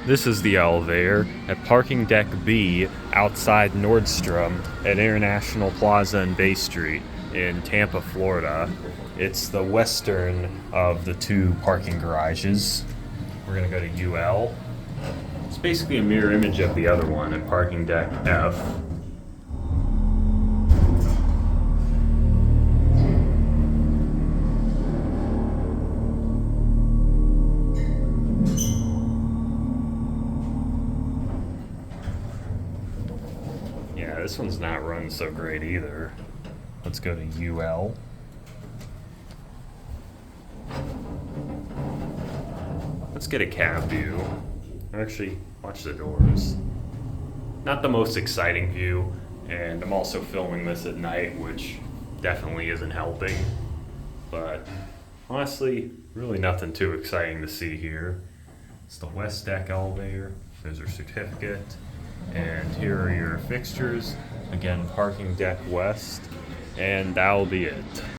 This is the elevator at parking deck B outside Nordstrom at International Plaza and Bay Street in Tampa, Florida. It's the western of the two parking garages. We're gonna go to UL. It's basically a mirror image of the other one at parking deck F. Yeah, this one's not running so great either. Let's go to UL. Let's get a cab view. Actually, watch the doors. Not the most exciting view, and I'm also filming this at night, which definitely isn't helping. But honestly, really nothing too exciting to see here. It's the west deck elevator. There's your certificate. And here are your fixtures. Again, parking deck west. And that'll be it.